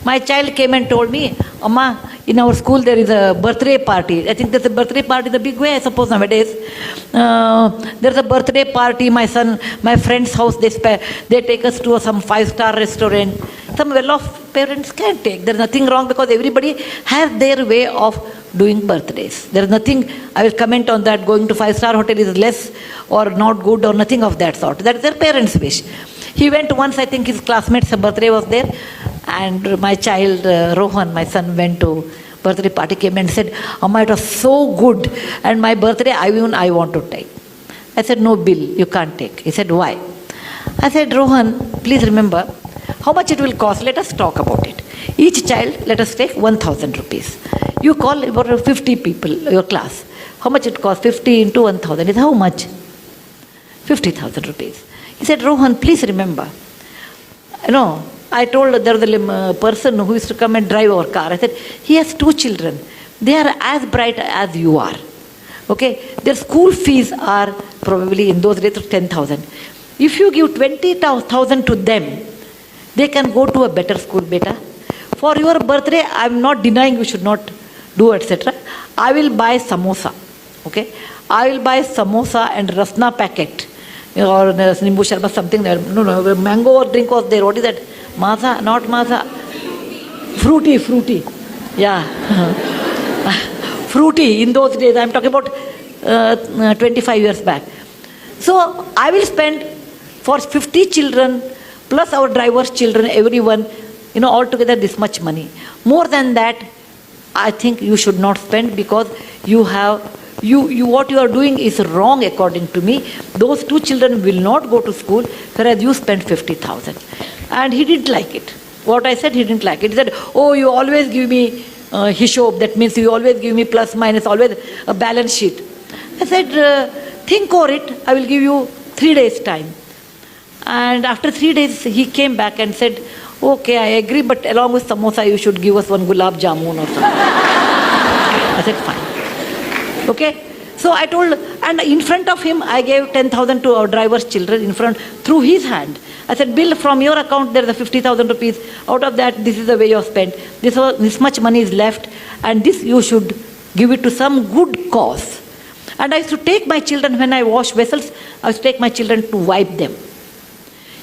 My child came and told me, Amma, in our school there is a birthday party. I think there's a birthday party in a big way, I suppose, nowadays. There's a birthday party, my friend's house, they take us to some 5-star restaurant. Some well-off parents can take. There's nothing wrong because everybody has their way of doing birthdays. There's nothing, I will comment on that, going to 5-star hotel is less or not good or nothing of that sort. That's their parents' wish. He went once, I think his classmate's birthday was there, and my child, Rohan, my son, went to birthday party, came and said, Amma, it was so good, and my birthday, I want to take. I said, no bill, you can't take. He said, why? I said, Rohan, please remember, how much it will cost, let us talk about it. Each child, let us take 1,000 rupees. You call about 50 people, your class. How much it costs? 50 into 1,000 is how much? 50,000 rupees. He said, Rohan, please remember. I told there was a person who used to come and drive our car. I said, he has 2 children. They are as bright as you are. Okay? Their school fees are probably in those days 10,000. If you give 20,000 to them, they can go to a better school, beta. For your birthday, I am not denying you should not do, etc. I will buy samosa. Okay? I will buy samosa and rasna packet. Or nimbu sharbat, something there. No, mango or drink was there. What is that? Maza, not maza. Fruity. Yeah. Fruity in those days. I am talking about 25 years back. So I will spend for 50 children plus our driver's children, everyone, altogether this much money. More than that, I think you should not spend because what you are doing is wrong according to me. Those 2 children will not go to school, whereas you spend 50,000. And he didn't like it. What I said, he didn't like it. He said, oh, you always give me hishob, that means you always give me plus minus, always a balance sheet. I said, think over it, I will give you 3 days time. And after 3 days, he came back and said, okay, I agree, but along with samosa, you should give us one gulab jamun or something. I said, fine. Okay? So I told, and in front of him, I gave 10,000 to our driver's children in front, through his hand. I said, Bill, from your account, there is a 50,000 rupees. Out of that, this is the way you have spent. This much money is left, and this you should give it to some good cause. And I used to take my children, when I wash vessels, I used to take my children to wipe them.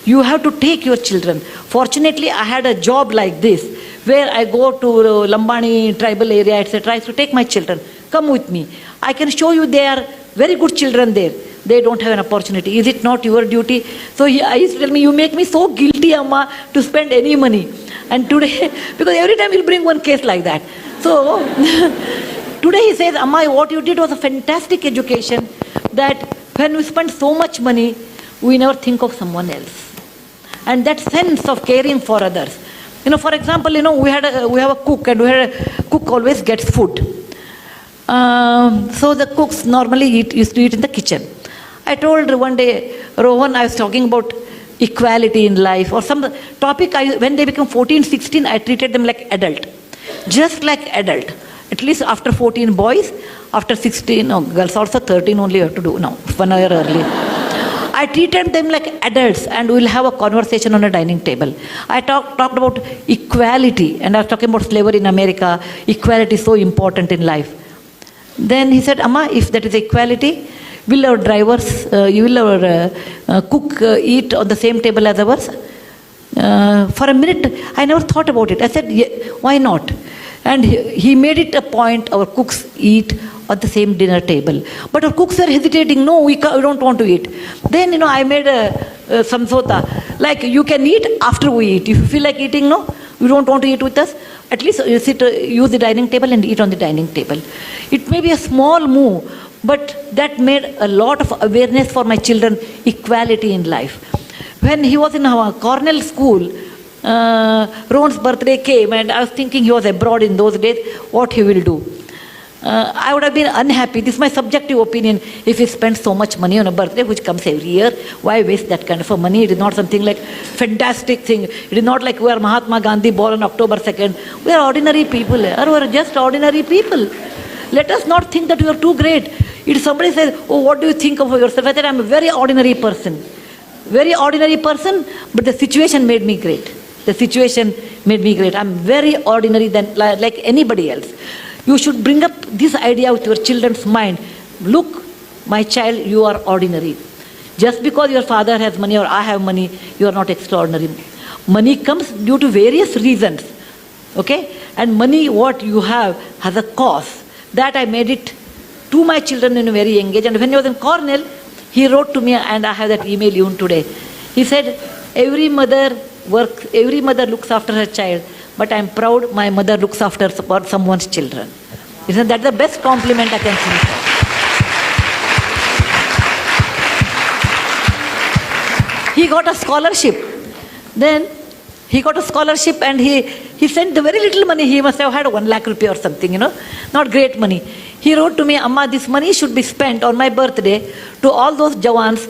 You have to take your children. Fortunately, I had a job like this, where I go to Lambani tribal area, etc. I used to take my children. Come with me. I can show you they are very good children there. They don't have an opportunity. Is it not your duty? So I used to tell me, you make me so guilty, Amma, to spend any money. And today, because every time he'll bring one case like that. So today he says, Amma, what you did was a fantastic education, that when we spend so much money, we never think of someone else. And that sense of caring for others. For example, we have a cook, and cook always gets food. So the cooks normally used to eat in the kitchen. I told one day, Rohan, I was talking about equality in life or some topic. When they become 14, 16, I treated them like adult. Just like adult. At least after 14 boys, after 16, girls also 13 only have to do. No, 1 year early. I treated them like adults, and we'll have a conversation on a dining table. I talked about equality, and I was talking about slavery in America. Equality is so important in life. Then he said, Amma, if that is equality, will our drivers, will our cook eat on the same table as ours? For a minute, I never thought about it. I said, yeah, why not? And he made it a point, our cooks eat at the same dinner table. But our cooks were hesitating, no, we don't want to eat. Then, I made a samsota, like you can eat after we eat. If you feel like eating, no, you don't want to eat with us, at least you use the dining table and eat on the dining table. It may be a small move, but that made a lot of awareness for my children, equality in life. When he was in our Cornell school, Ron's birthday came, and I was thinking he was abroad in those days, what he will do. I would have been unhappy, this is my subjective opinion, if he spends so much money on a birthday which comes every year. Why waste that kind of money? It is not something like fantastic thing. It is not like we are Mahatma Gandhi born on October 2nd. We are ordinary people. We are just ordinary people. Let us not think that we are too great. If somebody says, oh, what do you think of yourself? I said, I am a very ordinary person. Very ordinary person, but the situation made me great. the situation made me great. I'm very ordinary than like anybody else. You should bring up this idea with your children's mind. Look, my child, you are ordinary. Just because your father has money or I have money, you are not extraordinary. Money comes due to various reasons. Okay? And money, what you have, has a cost. That I made it to my children in a very young age. And when he was in Cornell, he wrote to me, and I have that email even today. He said, every mother looks after her child, but I'm proud my mother looks after someone's children. Isn't that the best compliment I can think of? He got a scholarship. Then he got a scholarship, and he sent the very little money. He must have had 1 lakh rupee or something, not great money. He wrote to me, Amma, this money should be spent on my birthday to all those Jawans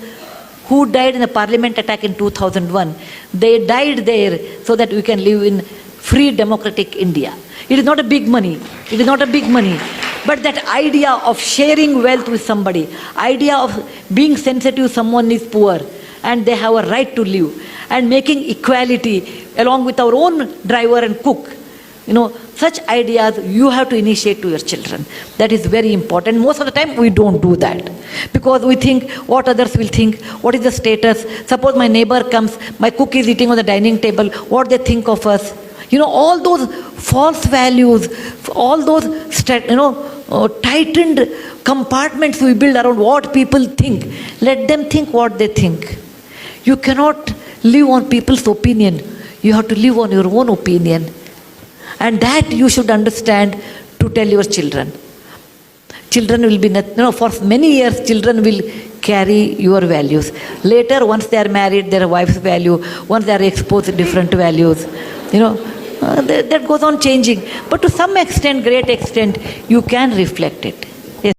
who died in the parliament attack in 2001. They died there so that we can live in free democratic India. It is not a big money. It is not a big money. But that idea of sharing wealth with somebody, idea of being sensitive someone is poor and they have a right to live, and making equality along with our own driver and cook, such ideas you have to initiate to your children. That is very important. Most of the time we don't do that because we think what others will think, what is the status. Suppose my neighbor comes, my cook is eating on the dining table, what they think of us. All those false values, all those tightened compartments we build around what people think. Let them think what they think. You cannot live on people's opinion. You have to live on your own opinion. And that you should understand to tell your children. Children will be, for many years, children will carry your values. Later, once they are married, their wife's value, once they are exposed to different values, that goes on changing. But to some extent, great extent, you can reflect it.